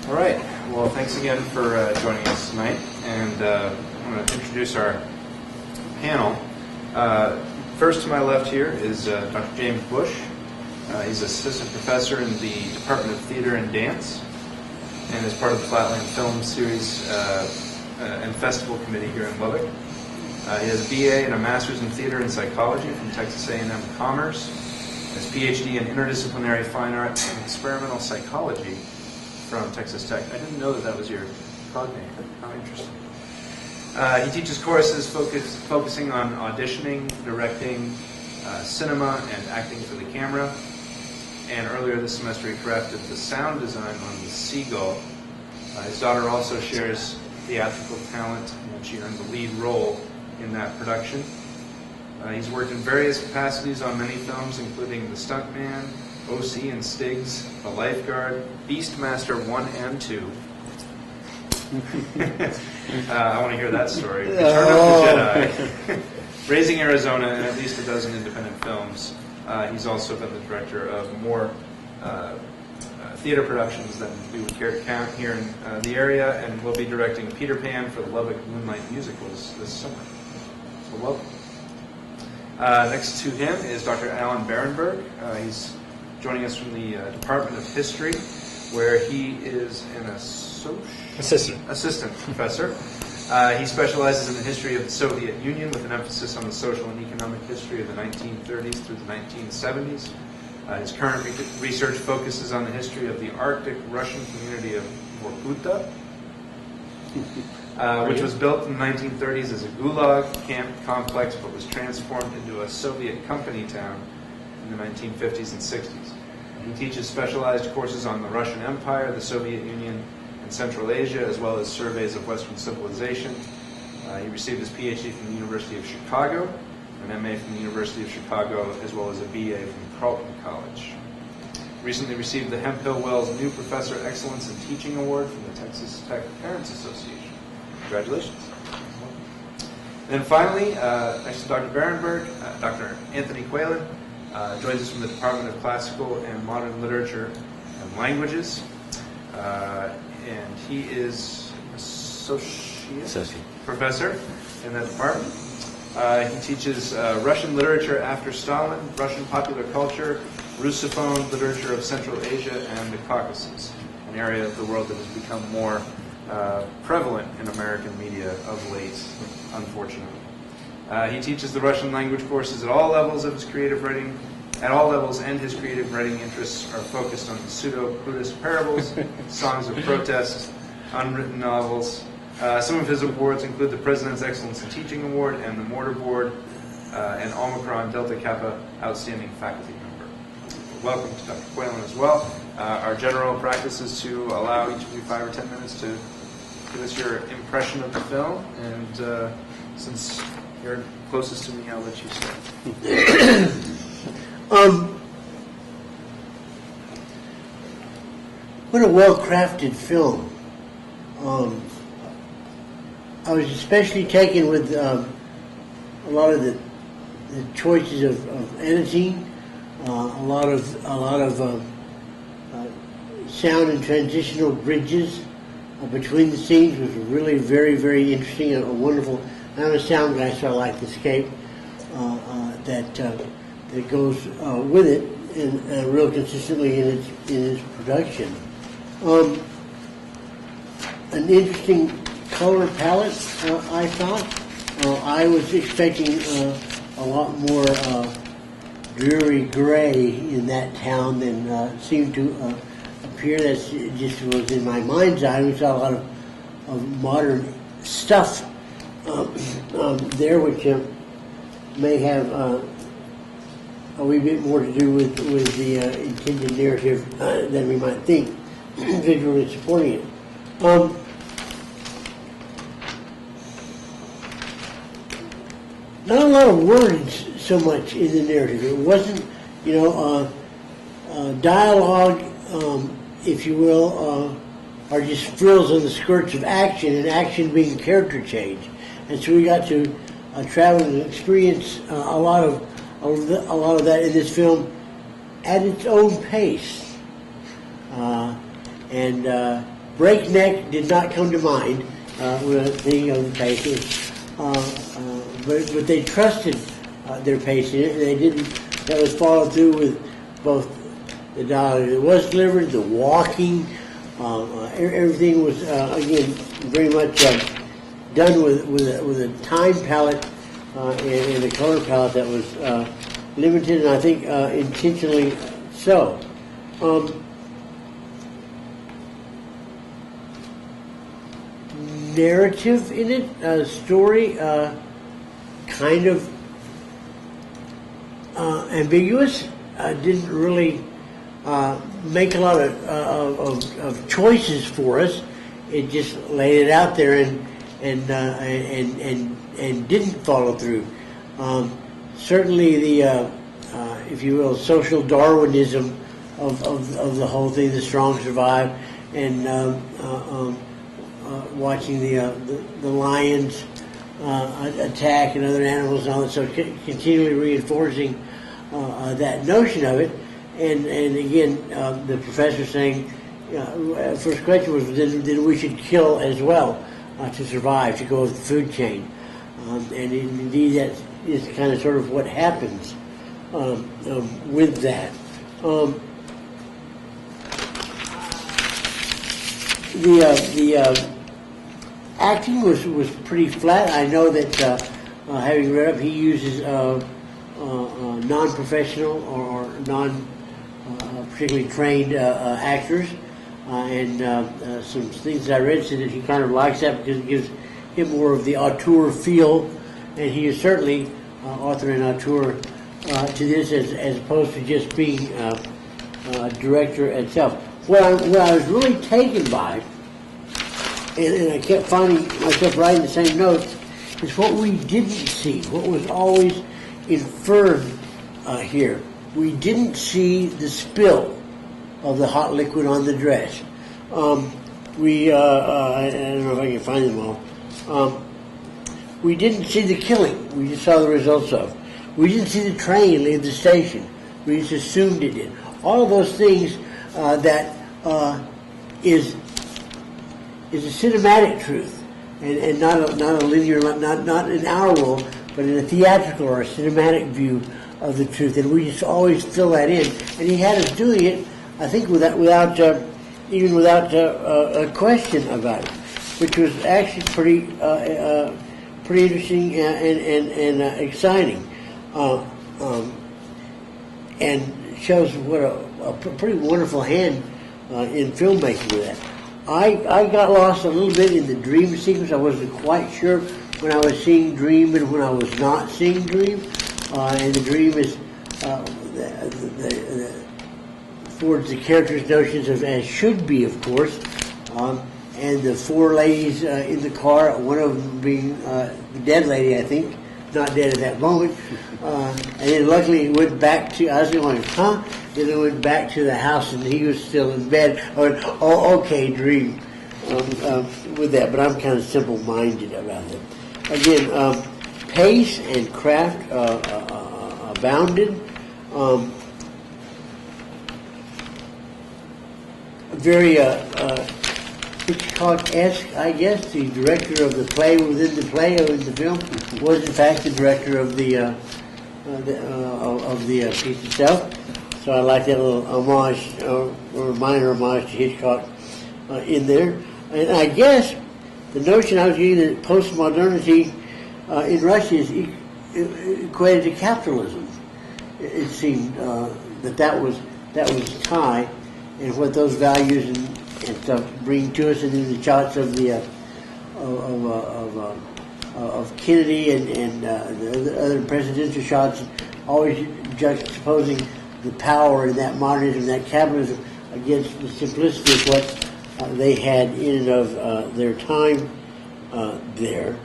All right. Well, thanks again for joining us tonight. And I'm going to introduce our panel. First to my left here is Dr. James Bush. He's assistant professor in the Department of Theater and Dance and is part of the Flatland Film Series and Festival Committee here in Lubbock. He has a BA and a Master's in Theater and Psychology from Texas A&M Commerce. His PhD in Interdisciplinary Fine Arts and Experimental Psychology from Texas Tech. I didn't know that was your cognate. How interesting. He teaches courses focusing on auditioning, directing, cinema, and acting for the camera. And earlier this semester, he crafted the sound design on the Seagull. His daughter also shares theatrical talent, and she earned the lead role in that production. He's worked in various capacities on many films, including The Stuntman, OC and Stigs, The Lifeguard, Beastmaster 1 and 2. I want to hear that story. Return of the Jedi, Raising Arizona, and at least a dozen independent films. He's also been the director of more theater productions than we would care to count here in the area, and will be directing Peter Pan for the Lubbock Moonlight Musicals this summer. So welcome. Next to him is Dr. Alan Berenberg. He's joining us from the Department of History, where he is an assistant professor. He specializes in the history of the Soviet Union with an emphasis on the social and economic history of the 1930s through the 1970s. His current research focuses on the history of the Arctic Russian community of Vorkuta, which was built in the 1930s as a gulag camp complex but was transformed into a Soviet company town in the 1950s and 60s. He teaches specialized courses on the Russian Empire, the Soviet Union, and Central Asia, as well as surveys of Western civilization. He received his PhD from the University of Chicago, an MA from the University of Chicago, as well as a BA from Carleton College. Recently received the Hemphill Wells New Professor Excellence in Teaching Award from the Texas Tech Parents Association. Congratulations. And then finally, next to Dr. Berenberg, Dr. Anthony Quaylen joins us from the Department of Classical and Modern Literature and Languages. And he is associate professor in that department. He teaches Russian literature after Stalin, Russian popular culture, Russophone literature of Central Asia and the Caucasus, an area of the world that has become more prevalent in American media of late, unfortunately. He teaches the Russian language courses at all levels of his creative writing. At all levels, and his creative writing interests are focused on pseudo-Buddhist parables, songs of protest, unwritten novels. Some of his awards include the President's Excellence in Teaching Award and the Mortar Board and Omicron Delta Kappa Outstanding Faculty Member. Welcome to Dr. Quaylen as well. Our general practice is to allow each of you 5 or 10 minutes to give us your impression of the film, and since you're closest to me, I'll let you start. What a well-crafted film. I was especially taken with a lot of the choices of editing, a lot of sound and transitional bridges between the scenes was really very, very interesting. A wonderful. I'm a sound guy, so I like the scape that goes with it, and real consistently in its production. An interesting color palette, I thought. I was expecting a lot more dreary gray in that town than seemed to appear. That just was in my mind's eye. We saw a lot of modern stuff there, which may have a wee bit more to do with the intended narrative than we might think, visually supporting it. Not a lot of words so much in the narrative. It wasn't, dialogue, if you will, are just frills on the skirts of action, and action being character change. And so we got to travel and experience a lot of that in this film at its own pace. And breakneck did not come to mind when I was thinking of the pace. But they trusted their pace in it, and they didn't. That was followed through with both the dialogue that was delivered, the walking. Everything was again very much done with a time palette and a color palette that was limited, and I think intentionally so. Narrative in it, story, kind of ambiguous. Didn't really make a lot of choices for us. It just laid it out there and didn't follow through. Certainly the if you will, social Darwinism of the whole thing, the strong survive, and watching the lions attack and other animals and all that, so continually reinforcing that notion of it. And again, the professor saying, first question was, then we should kill as well to survive, to go with the food chain. And indeed, that is kind of sort of what happens with that. The acting was pretty flat. I know that having read up, he uses non-professional or non-particularly trained actors, and some things that I read said that he kind of likes that because it gives him more of the auteur feel, and he is certainly author and auteur to this as opposed to just being a director itself. What I was really taken by, and I kept finding myself writing the same notes, is what we didn't see, what was always inferred here. We didn't see the spill of the hot liquid on the dress. I don't know if I can find them all. We didn't see the killing. We just saw the results of. We didn't see the train leave the station. We just assumed it did. All of those things that is a cinematic truth, and not a linear, not in our world, but in a theatrical or a cinematic view of the truth. And we just always fill that in. And he had us doing it, I think, without even without a question about it, which was actually pretty interesting and exciting, and shows what a pretty wonderful hand in filmmaking with that. I got lost a little bit in the dream sequence. I wasn't quite sure when I was seeing dream and when I was not seeing dream. And the dream is forwards the character's notions of as should be, of course. And the four ladies in the car, one of them being the dead lady, I think, not dead at that moment. And then luckily it went back to, I was going, huh? Then it went back to the house and he was still in bed. I went, oh, okay, dream with that. But I'm kind of simple-minded about it. Again, pace and craft abounded. Very Hitchcock-esque, I guess. The director of the play within the play of the film was in fact the director of the piece itself. So I like that little homage or minor homage to Hitchcock in there. And I guess the notion I was getting that postmodernity in Russia is equated to capitalism. It seemed that was Thai, and what those values and stuff bring to us, and then the shots of the of Kennedy and the other presidential shots, always juxtaposing the power and that modernism, that capitalism against the simplicity of what they had in and of their time there.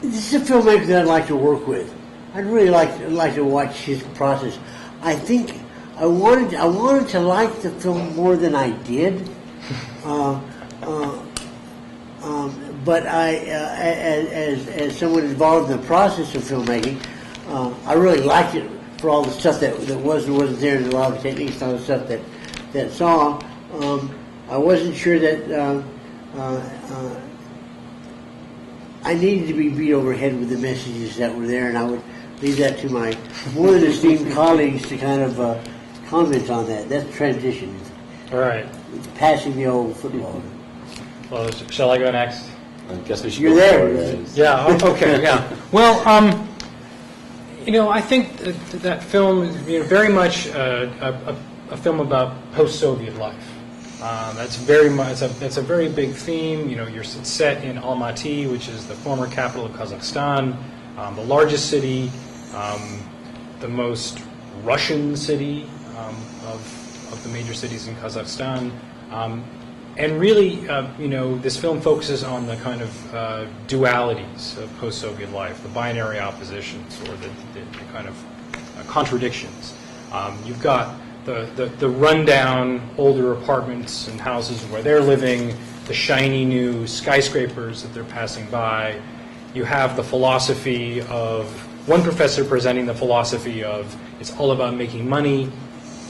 This is a filmmaker that I'd like to work with. I'd really like to watch his process. I think I wanted to like the film more than I did. But as someone involved in the process of filmmaking, I really liked it for all the stuff that wasn't there, and a lot of techniques and all the stuff that saw. I wasn't sure that I needed to be beat over the head with the messages that were there, and I would leave that to my more than esteemed colleagues to kind of comment on that. That's transition. All right. It's passing the old football. Well, shall I go next? I guess we should You're go there. forward. Yeah. Okay. Yeah. Well, I think that film is very much a film about post-Soviet life. That's very much. That's a very big theme. It's set in Almaty, which is the former capital of Kazakhstan, the largest city, the most Russian city of the major cities in Kazakhstan. And really, this film focuses on the kind of dualities of post-Soviet life, the binary oppositions, or the kind of contradictions. You've got the rundown older apartments and houses where they're living, the shiny new skyscrapers that they're passing by. You have the philosophy of one professor presenting the philosophy of it's all about making money.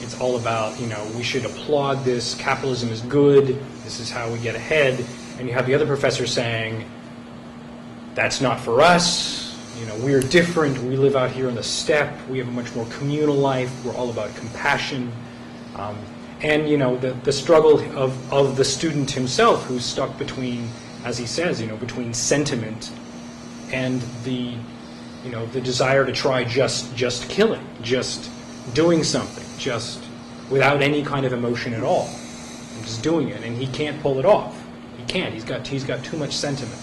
It's all about, we should applaud this. Capitalism is good. This is how we get ahead. And you have the other professor saying, that's not for us. We're different. We live out here in the steppe. We have a much more communal life. We're all about compassion. And, the struggle of the student himself who's stuck between, as he says, between sentiment and the desire to try just killing, just doing something, just without any kind of emotion at all, and just doing it, and he can't pull it off. He can't. He's got too much sentiment.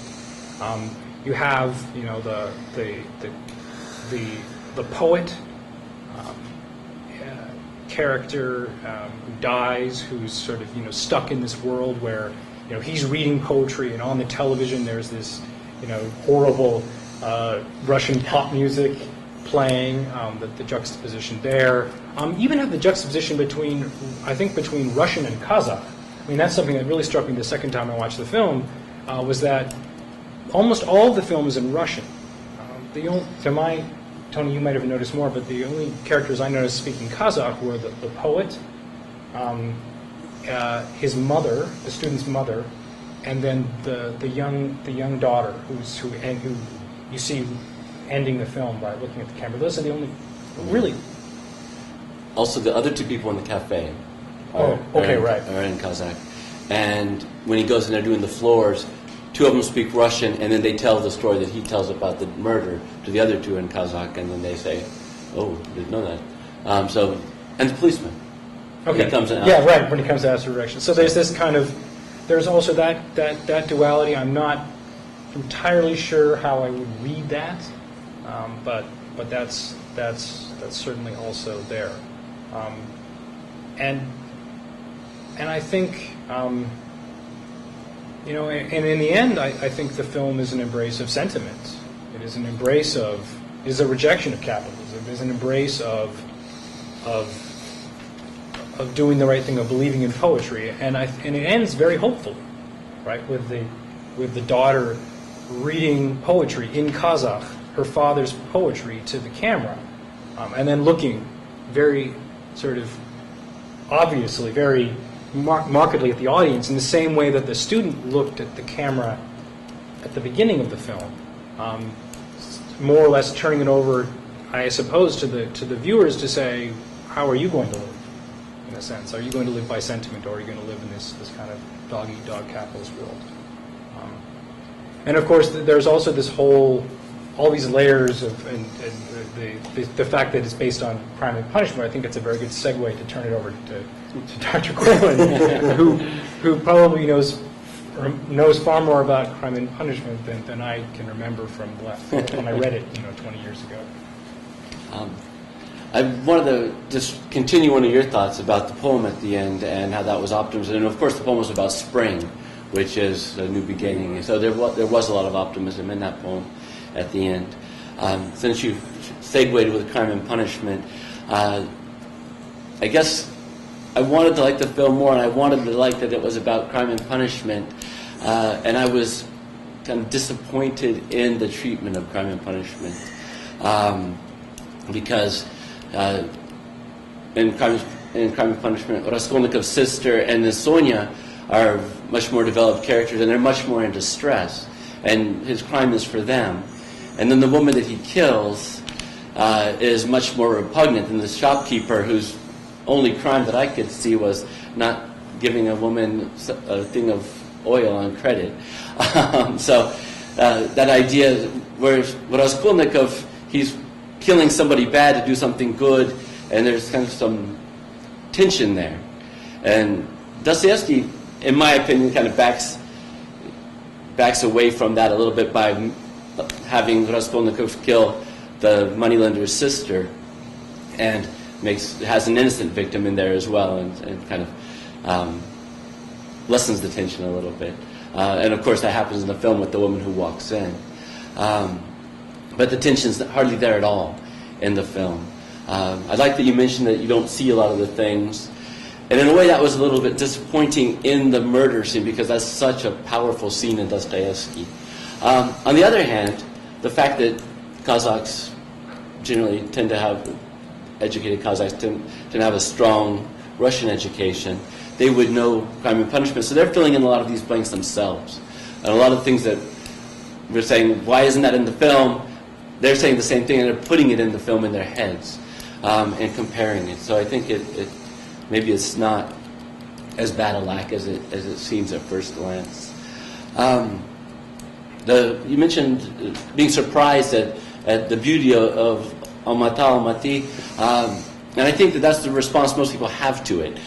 You have the poet character who dies, who's sort of stuck in this world where he's reading poetry, and on the television there's this horrible Russian pop music playing, the juxtaposition there. Even have the juxtaposition between Russian and Kazakh. I mean, that's something that really struck me the second time I watched the film, was that almost all of the film is in Russian. Tony, you might have noticed more, but the only characters I noticed speaking Kazakh were the poet, his mother, the student's mother, and then the young daughter who you see ending the film by looking at the camera. Those are the only, really. Also, the other two people in the cafe are in Kazakh. And when he goes in there doing the floors, two of them speak Russian, and then they tell the story that he tells about the murder to the other two in Kazakh, and then they say, "Oh, didn't know that." And the policeman. Okay. When he comes in. Yeah, right. When he comes to ask for directions. So there's this kind of, there's also that duality. I'm not entirely sure how I would read that, but that's certainly also there, and I think. And in the end, I think the film is an embrace of sentiment. It is an embrace of, it is a rejection of capitalism. It is an embrace of doing the right thing, of believing in poetry. And it ends very hopefully, right, with the daughter reading poetry in Kazakh, her father's poetry, to the camera, and then looking very sort of obviously very markedly at the audience in the same way that the student looked at the camera at the beginning of the film, more or less turning it over, I suppose, to the viewers to say, how are you going to live, in a sense? Are you going to live by sentiment, or are you going to live in this kind of dog-eat-dog capitalist world? And of course, there's also this all these layers of, and the fact that it's based on Crime and Punishment. I think it's a very good segue to turn it over to Dr. Quillen, who probably knows far more about Crime and Punishment than I can remember from when I read it 20 years ago. I wanted to just continue one of your thoughts about the poem at the end and how that was optimism. And of course, the poem was about spring, which is a new beginning. So there was a lot of optimism in that poem at the end. Since you segued with Crime and Punishment, I guess I wanted to like the film more, and I wanted to like that it was about crime and punishment, and I was kind of disappointed in the treatment of crime and punishment, because in Crime and Punishment, Raskolnikov's sister and then Sonia are much more developed characters, and they're much more in distress, and his crime is for them. And then the woman that he kills is much more repugnant than the shopkeeper, whose only crime that I could see was not giving a woman a thing of oil on credit. So that idea, whereas Raskolnikov, he's killing somebody bad to do something good, and there's kind of some tension there. And Dostoevsky, in my opinion, kind of backs away from that a little bit by having Raskolnikov kill the moneylender's sister, and has an innocent victim in there as well, and kind of lessens the tension a little bit. And of course that happens in the film with the woman who walks in. But the tension's hardly there at all in the film. I like that you mentioned that you don't see a lot of the things. And in a way that was a little bit disappointing in the murder scene, because that's such a powerful scene in Dostoevsky. On the other hand, the fact that Kazakhs generally tend to have, educated Kazakhs tend to have a strong Russian education, they would know Crime and Punishment. So they're filling in a lot of these blanks themselves. And a lot of things that we're saying, why isn't that in the film? They're saying the same thing, and they're putting it in the film in their heads and comparing it. So I think maybe it's not as bad a lack as it seems at first glance. You mentioned being surprised at the beauty of Almaty, and I think that's the response most people have to it.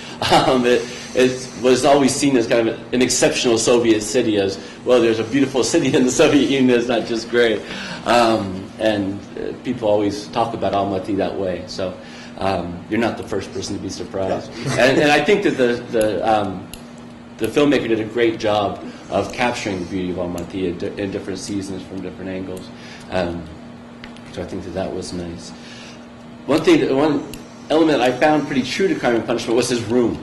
It was always seen as kind of an exceptional Soviet city, as well. There's a beautiful city in the Soviet Union. It's not just great, and people always talk about Almaty that way. So you're not the first person to be surprised. And I think that the filmmaker did a great job of capturing the beauty of Almaty in different seasons from different angles. So I think that was nice. One element I found pretty true to Crime and Punishment was his room.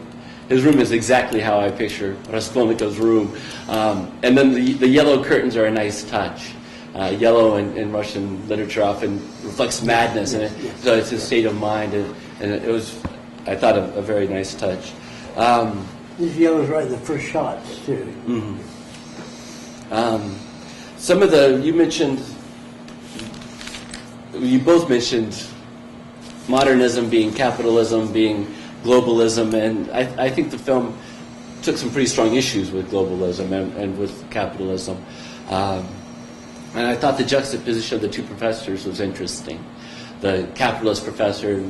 His room is exactly how I picture Raskolnikov's room. And then the yellow curtains are a nice touch. Yellow in Russian literature often reflects madness, and so it's his state of mind, and it was, I thought, a very nice touch. This yellow's right in the first shots, too. Mm-hmm. Some of you both mentioned modernism being capitalism, being globalism, and I think the film took some pretty strong issues with globalism and with capitalism. And I thought the juxtaposition of the two professors was interesting. The capitalist professor,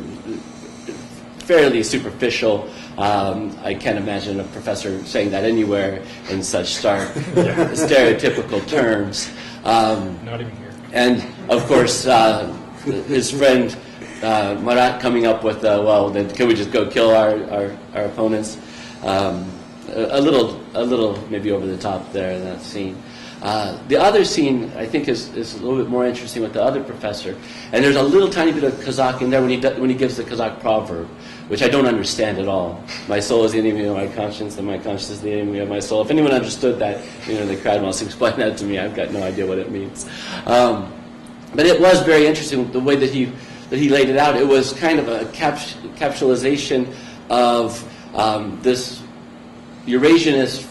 fairly superficial. I can't imagine a professor saying that anywhere in such stark, stereotypical terms. Not even here. And of course, his friend Marat coming up with, well, then can we just go kill our opponents? A little maybe over the top there in that scene. The other scene, I think, is a little bit more interesting with the other professor. And there's a little tiny bit of Kazakh in there when he gives the Kazakh proverb, which I don't understand at all. My soul is the enemy of my conscience, and my conscience is the enemy of my soul. If anyone understood that, the crowd wants to explain that to me. I've got no idea what it means. But it was very interesting the way that he laid it out. It was kind of a capsulization of this Eurasianist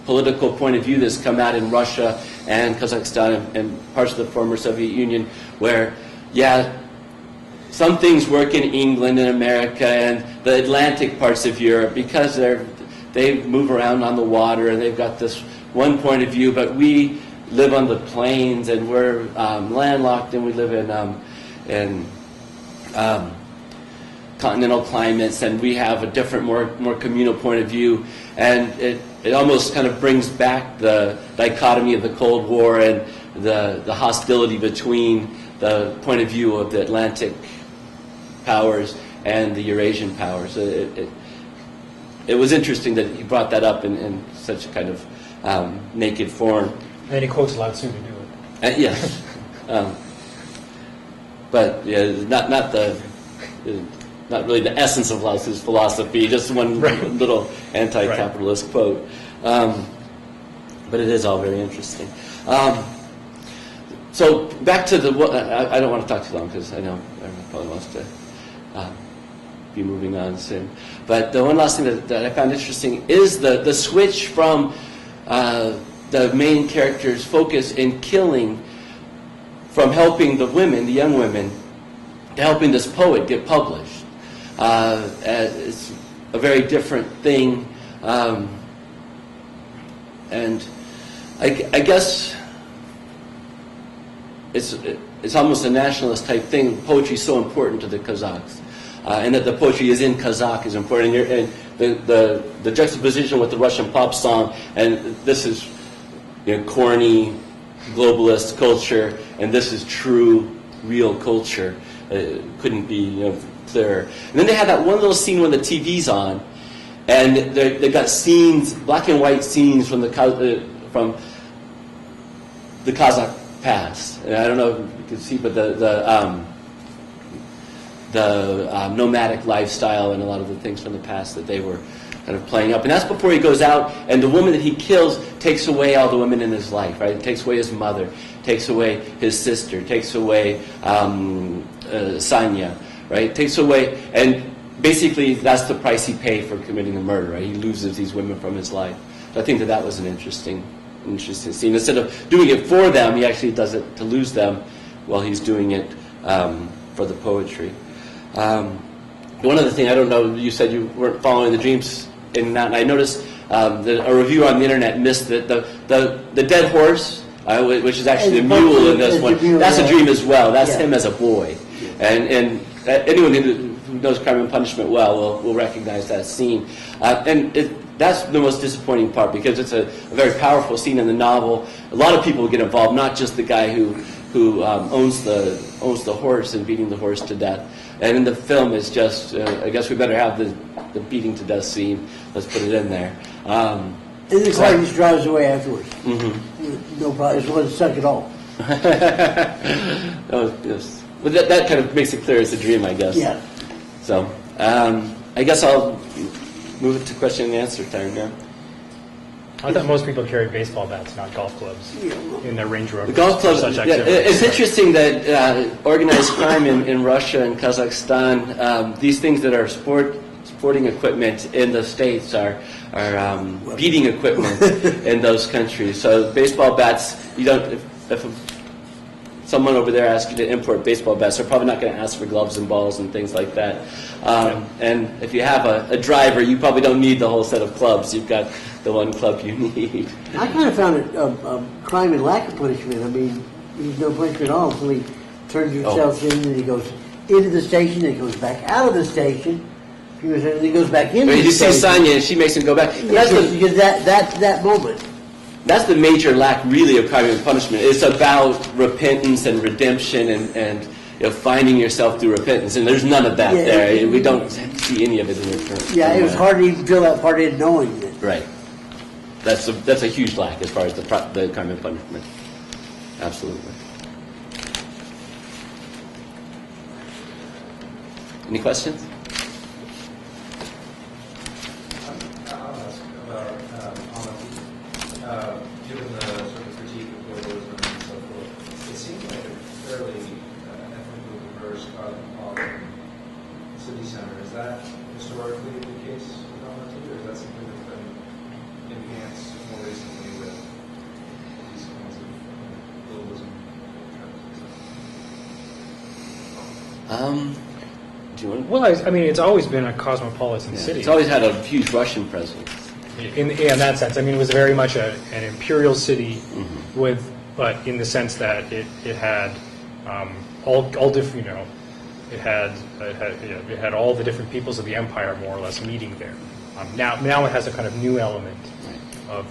political point of view that's come out in Russia and Kazakhstan and parts of the former Soviet Union, where, some things work in England and America and the Atlantic parts of Europe because they move around on the water and they've got this one point of view, but we live on the plains and we're landlocked and we live in continental climates, and we have a different, more communal point of view, and it almost kind of brings back the dichotomy of the Cold War and the hostility between the point of view of the Atlantic powers and the Eurasian powers. It was interesting that he brought that up in such a kind of naked form. And he quotes Lao Tzu to do it. Yes. But yeah, not really the essence of Laozi's philosophy, just one little anti-capitalist quote. But it is all very interesting. So back to the, I don't want to talk too long because I know everyone probably wants to be moving on soon. But the one last thing that I found interesting is the switch from the main character's focus in killing, from helping the women, the young women, to helping this poet get published. It's a very different thing. And I guess it's almost a nationalist type thing. Poetry is so important to the Kazakhs, and that the poetry is in Kazakh is important. And the juxtaposition with the Russian pop song, and this is corny globalist culture, and this is true, real culture. Couldn't be clearer. And then they have that one little scene when the TV's on, and they got scenes, black and white scenes from the Kazakh past. And I don't know if you can see, but the nomadic lifestyle and a lot of the things from the past that they were kind of playing up. And that's before he goes out, and the woman that he kills takes away all the women in his life, right? It takes away his mother, takes away his sister, takes away Sanya, right? Takes away, and basically that's the price he paid for committing the murder, right? He loses these women from his life. So I think that was an interesting scene. Instead of doing it for them, he actually does it to lose them while he's doing it for the poetry. One other thing, I don't know, you said you weren't following the dreams in that, and I noticed that a review on the internet missed that the dead horse, which is actually a mule in this one, that's a dream as well. That's him as a boy. And anyone who knows Crime and Punishment well will recognize that scene. That's the most disappointing part, because it's a very powerful scene in the novel. A lot of people get involved, not just the guy who owns the horse and beating the horse to death. And in the film, it's just, I guess we better have the beating to death scene. Let's put it in there. And the car just drives away afterwards. Mm-hmm. No problem. It wasn't stuck at all. Yes. But that kind of makes it clear it's a dream, I guess. Yeah. So I guess I'll move it to question and answer time now. I thought most people carry baseball bats, not golf clubs, in their Range Rovers. The golf clubs. Such Yeah, it's interesting that organized crime in Russia and Kazakhstan, these things that are sporting equipment in the States are beating equipment in those countries. So baseball bats, you don't. If someone over there asks you to import baseball bats, they're probably not going to ask for gloves and balls and things like that. And if you have a driver, you probably don't need the whole set of clubs. You've got the one club you need. I kind of found it a crime and lack of punishment. I mean, there's no punishment at all until he turns himself in, and he goes into the station, and he goes back out of the station, and he goes back into the station. You see Sanya, and she makes him go back. Because that moment. That's the major lack, really, of crime and punishment. It's about repentance and redemption and finding yourself through repentance. And there's none of that there. We don't see any of it in the current. Yeah, it was hard to even fill that part in knowing it. Right. That's a huge lack as far as the crime and punishment. Absolutely. Any questions? I'll ask about given the sort of critique of globalism and so forth, it seems like a fairly ethnically diverse cosmopolitan city center. Is that historically the case with Almaty, or is that something that's been enhanced more recently with these kinds of globalism trends? Do you want? Well, I mean, it's always been a cosmopolitan city. It's always had a huge Russian presence. In that sense, I mean, it was very much an imperial city, but in the sense that it had all different, it had all the different peoples of the empire more or less meeting there. Now it has a kind of new element of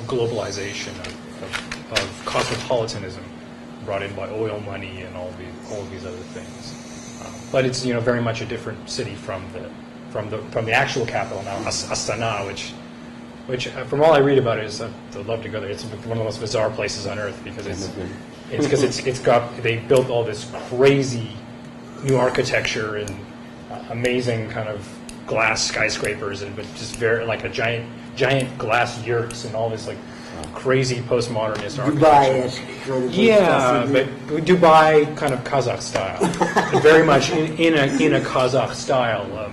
globalization, of cosmopolitanism brought in by oil money and all of these other things. But it's very much a different city from the actual capital now, Astana, which which from all I read about it is I'd love to go there. It's one of the most bizarre places on earth because they built all this crazy new architecture and amazing kind of glass skyscrapers, but just very like a giant glass yurts and all this like crazy postmodernist architecture. Dubai-esque sort of Yeah, stuff, but Dubai kind of Kazakh style, but very much in a Kazakh style.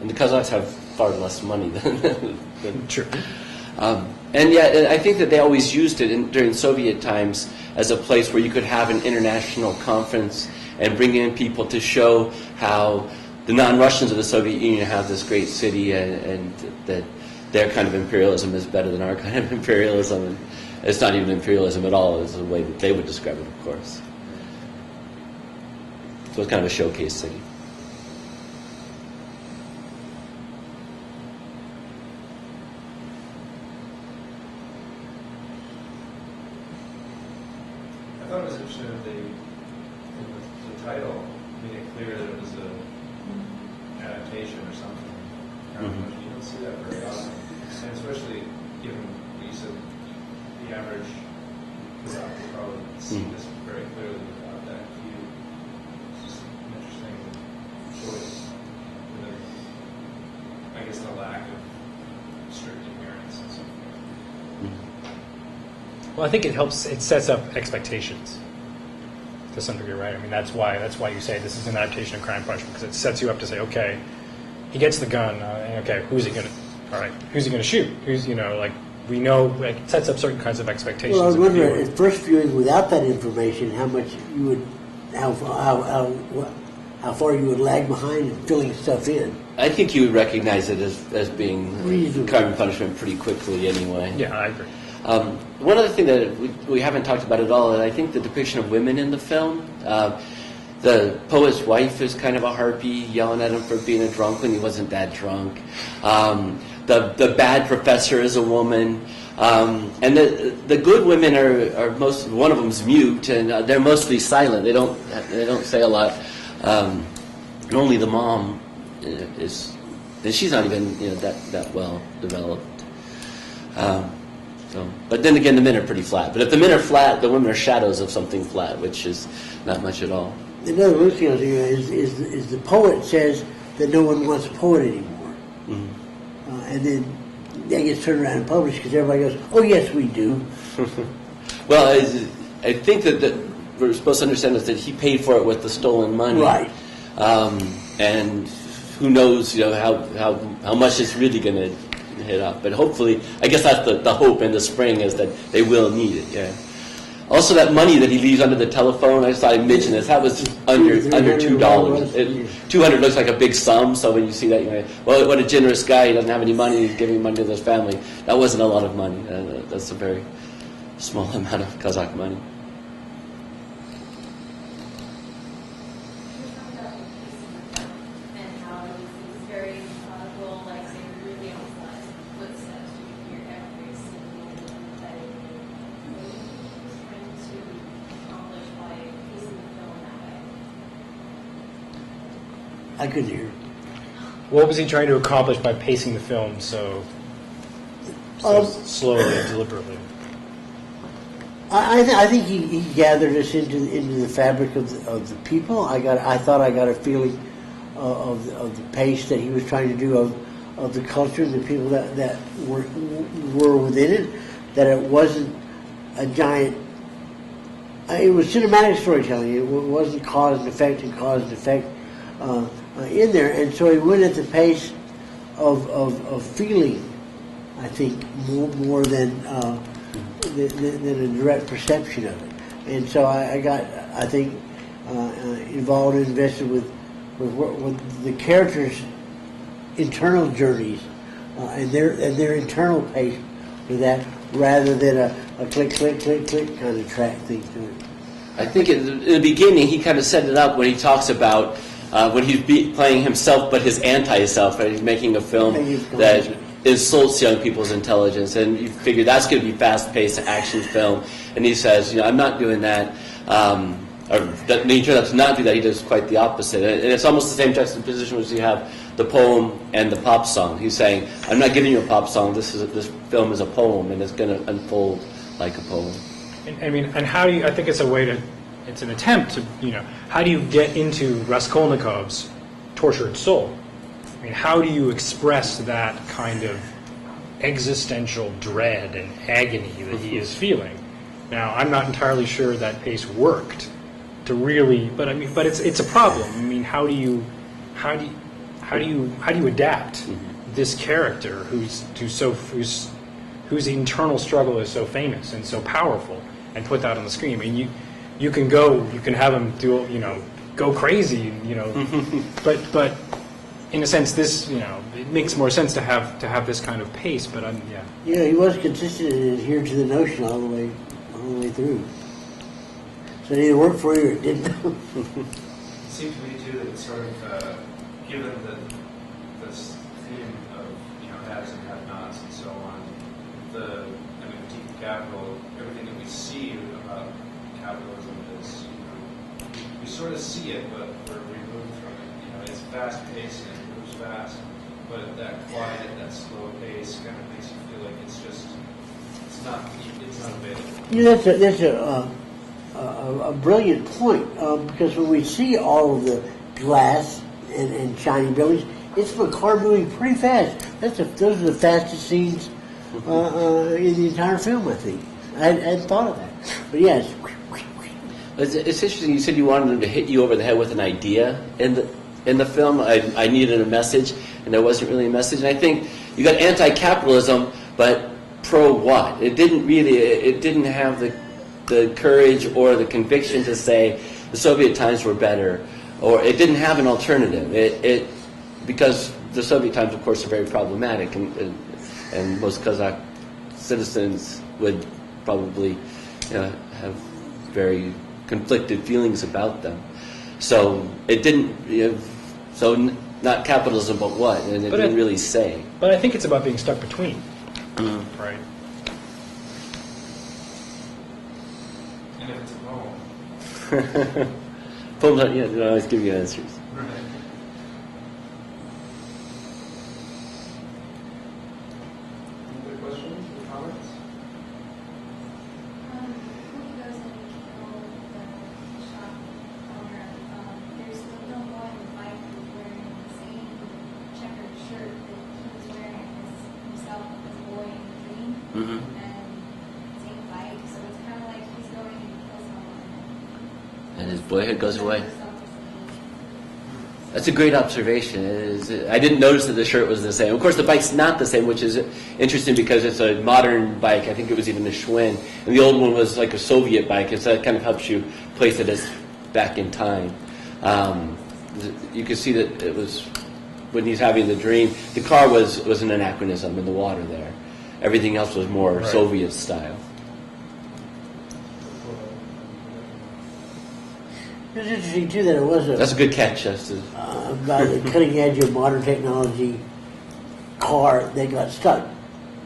And the Kazakhs have far less money than True. And yeah, I think that they always used it during Soviet times as a place where you could have an international conference and bring in people to show how the non-Russians of the Soviet Union have this great city, and that their kind of imperialism is better than our kind of imperialism. And it's not even imperialism at all. It's the way that they would describe it, of course. So it's kind of a showcase city. I thought it was interesting that the title made it clear that it was an adaptation or something. You don't see that very often, and especially given what you said, the average Kazakh would probably see this very clearly without that view. It's just an interesting choice. I guess the lack of strict adherence and so forth. Well, I think it helps. It sets up expectations to some degree, right? I mean, that's why you say this is an adaptation of Crime Punishment, because it sets you up to say, okay, he gets the gun. Okay, who's he gonna? All right, who's he gonna shoot? Who's we know. Like, it sets up certain kinds of expectations. Well, I was wondering at first viewing without that information, how much you would, how far you would lag behind in filling stuff in. I think you would recognize it as being Reasonable. Crime and Punishment pretty quickly anyway. Yeah, I agree. One other thing that we haven't talked about at all, and I think the depiction of women in the film, the poet's wife is kind of a harpy, yelling at him for being a drunk when he wasn't that drunk. The bad professor is a woman, and the good women are one of them's mute, and they're mostly silent. They don't say a lot. And only the mom is, and she's not even that well developed. But then again, the men are pretty flat. But if the men are flat, the women are shadows of something flat, which is not much at all. Another interesting thing is the poet says that no one wants a poet anymore. Mm-hmm. And then that gets turned around and published because everybody goes, oh, yes, we do. Well, I think that we're supposed to understand is that he paid for it with the stolen money. Right. And who knows, how much it's really going to hit up. But hopefully, I guess that's the hope in the spring is that they will need it. Yeah. Also, that money that he leaves under the telephone, I just thought I'd mention this. That was under $2. $200 looks like a big sum. So when you see that, well, what a generous guy. He doesn't have any money. He's giving money to his family. That wasn't a lot of money. That's a very small amount of Kazakh money. I couldn't hear. What was he trying to accomplish by pacing the film so slowly and deliberately? I think he gathered us into the fabric of the people. I thought I got a feeling of the pace that he was trying to do of the culture, the people that were within it. That it wasn't a giant. It was cinematic storytelling. It wasn't cause and effect in there, and so he went at the pace of feeling. I think more than a direct perception of it, and so I got involved and invested with the characters' internal journeys and their internal pace for that, rather than a click kind of track thing to it. I think in the beginning he kind of set it up when he talks about when he's playing himself but his anti-self, right? He's making a film that insults young people's intelligence, and you figure that's going to be fast-paced action film, and he says, I'm not doing that, or that he turns out to not do that. He does quite the opposite, and it's almost the same juxtaposition as you have the poem and the pop song. He's saying, I'm not giving you a pop song, this film is a poem, and it's going to unfold like a poem. And how do you, I think it's a way to, it's an attempt to, how do you get into Raskolnikov's tortured soul? I mean, how do you express that kind of existential dread and agony that he is feeling? Now, I'm not entirely sure that pace worked to really, but it's a problem. I mean, how do you adapt this character whose internal struggle is so famous and so powerful, and put that on the screen? I mean, you can have him do, go crazy, but in a sense, this, it makes more sense to have this kind of pace. But Yeah, he was consistent and adhered to the notion all the way through. So it either worked for you or it didn't. It seemed to me too that it's sort of given this theme of haves and have-nots and so on, and the critique of capital, everything that we see about capitalism is we sort of see it, but we're removed from it. It's fast-paced and it moves fast, but that quiet, that slow pace kind of makes you feel like it's not available. That's a brilliant point, because when we see all of the glass and shiny buildings, it's the car moving pretty fast. Those are the fastest scenes in the entire film, I think. I hadn't thought of that. But yes. It's interesting. You said you wanted them to hit you over the head with an idea in the film. I needed a message, and there wasn't really a message. And I think you got anti-capitalism, but pro what? It didn't have the courage or the conviction to say the Soviet times were better, or it didn't have an alternative. Because the Soviet times, of course, are very problematic, and most Kazakh citizens would probably have very conflicted feelings about them. So it didn't. So not capitalism, but what? And it didn't really say. But I think it's about being stuck between, right? And if it's a poem. Poems don't always give you answers. Right. Any other questions or comments? When he goes in and kills the shop owner, there's the little boy in the bike who's wearing the same checkered shirt that he was wearing as himself as a boy in the dream, and same bike, so it's kind of like he's going to kill someone. And his boyhood goes away. That's a great observation. I didn't notice that the shirt was the same. Of course, the bike's not the same, which is interesting because it's a modern bike. I think it was even a Schwinn. And the old one was like a Soviet bike, and so that kind of helps you place it as back in time. You can see that it was, when he's having the dream, the car was an anachronism in the water there. Everything else was more Right. Soviet style. It's interesting, too, that it was That's a good catch, Justice. about the cutting edge of modern technology car that got stuck.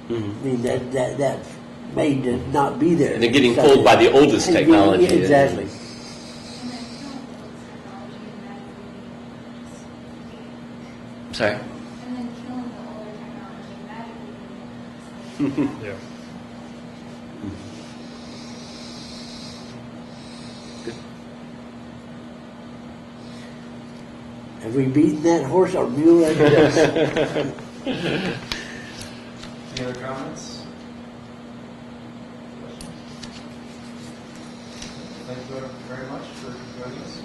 I mean, that's made to not be there. And they're getting pulled by the oldest technology. Yeah, exactly. And then killing the old technology magically. Sorry? And then killing the older technology magically. Yeah. Have we beaten that horse or mule like this? Any other comments? Questions? Thank you very much for joining us.